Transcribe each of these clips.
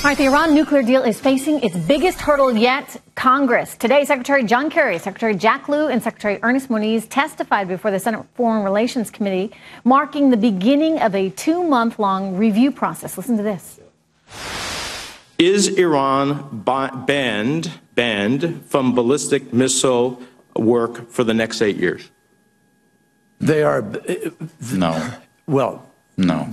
All right, the Iran nuclear deal is facing its biggest hurdle yet, Congress. Today, Secretary John Kerry, Secretary Jack Lew, and Secretary Ernest Moniz testified before the Senate Foreign Relations Committee, marking the beginning of a 2-month-long review process. Listen to this. Is Iran banned from ballistic missile work for the next 8 years? They are. No. Well, no.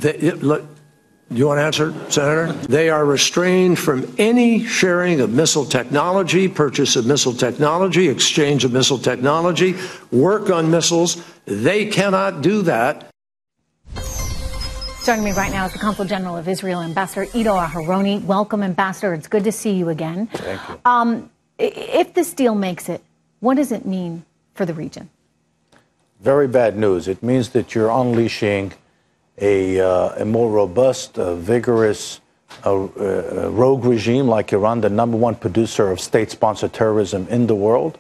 You want to answer, Senator? They are restrained from any sharing of missile technology, purchase of missile technology, exchange of missile technology, work on missiles. They cannot do that. Joining me right now is the Consul General of Israel, Ambassador Ido Aharoni. Welcome, Ambassador. It's good to see you again. Thank you. If this deal makes it, what does it mean for the region? Very bad news. It means that you're unleashing a more robust, vigorous, rogue regime like Iran, the #1 producer of state-sponsored terrorism in the world,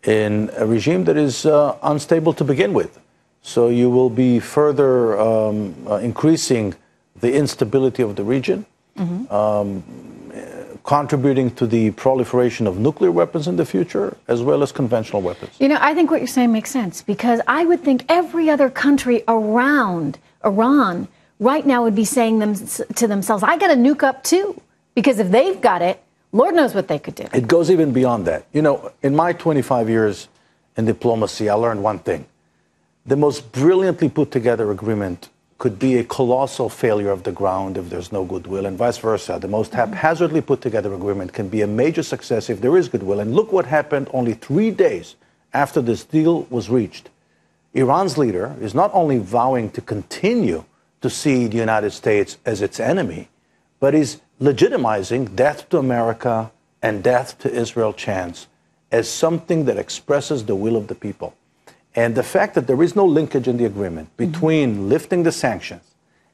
in a regime that is unstable to begin with. So you will be further increasing the instability of the region, contributing to the proliferation of nuclear weapons in the future, as well as conventional weapons. You know, I think what you're saying makes sense, because I would think every other country around Iran right now would be saying to themselves, I got to nuke up too, because if they've got it, Lord knows what they could do. It goes even beyond that. You know, in my 25 years in diplomacy, I learned one thing. The most brilliantly put together agreement could be a colossal failure of the ground if there's no goodwill, and vice versa. The most haphazardly put together agreement can be a major success if there is goodwill. And look what happened only 3 days after this deal was reached. Iran's leader is not only vowing to continue to see the United States as its enemy, but is legitimizing death to America and death to Israel chance as something that expresses the will of the people. And the fact that there is no linkage in the agreement between lifting the sanctions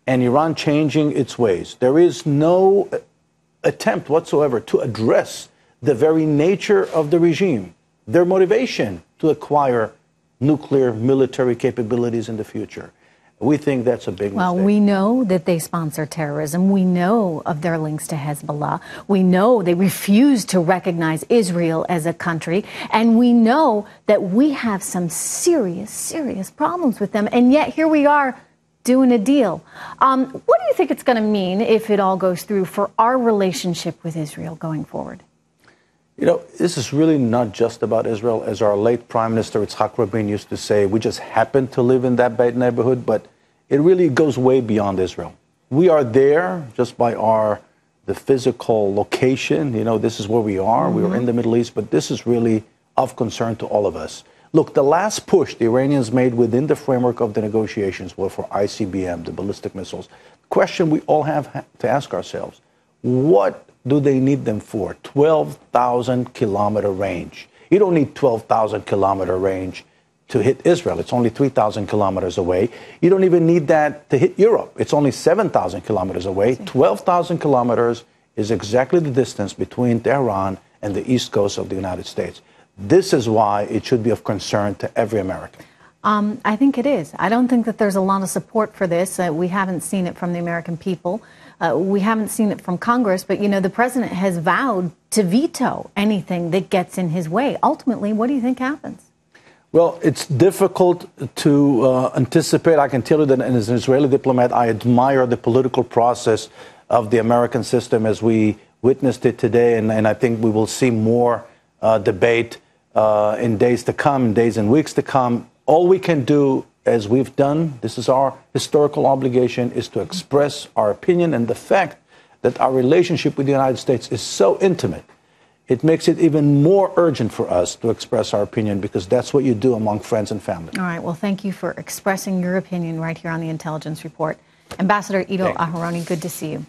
and Iran changing its ways, there is no attempt whatsoever to address the very nature of the regime, their motivation to acquire nuclear military capabilities in the future. We think that's a big mistake. Well, we know that they sponsor terrorism. We know of their links to Hezbollah. We know they refuse to recognize Israel as a country. And we know that we have some serious, serious problems with them. And yet here we are doing a deal. What do you think it's going to mean, if it all goes through, for our relationship with Israel going forward? You know, this is really not just about Israel. As our late Prime Minister Yitzhak Rabin used to say, we just happen to live in that bad neighborhood, but it really goes way beyond Israel. We are there just by the physical location. You know, this is where we are. We are in the Middle East, but this is really of concern to all of us. Look, the last push the Iranians made within the framework of the negotiations were for ICBM, the ballistic missiles. Question we all have to ask ourselves, what do they need them for? 12,000-kilometer range. You don't need 12,000-kilometer range to hit Israel. It's only 3,000 kilometers away. You don't even need that to hit Europe. It's only 7,000 kilometers away. 12,000 kilometers is exactly the distance between Tehran and the east coast of the United States. This is why it should be of concern to every American. I think it is. I don't think that there's a lot of support for this. We haven't seen it from the American people. We haven't seen it from Congress. But, you know, the president has vowed to veto anything that gets in his way. Ultimately, what do you think happens? Well, it's difficult to anticipate. I can tell you that as an Israeli diplomat, I admire the political process of the American system as we witnessed it today. And I think we will see more debate in days to come, days and weeks to come. All we can do, as we've done, this is our historical obligation, is to express our opinion. And the fact that our relationship with the United States is so intimate, it makes it even more urgent for us to express our opinion, because that's what you do among friends and family. All right. Well, thank you for expressing your opinion right here on the Intelligence Report. Ambassador Ido Aharoni, good to see you.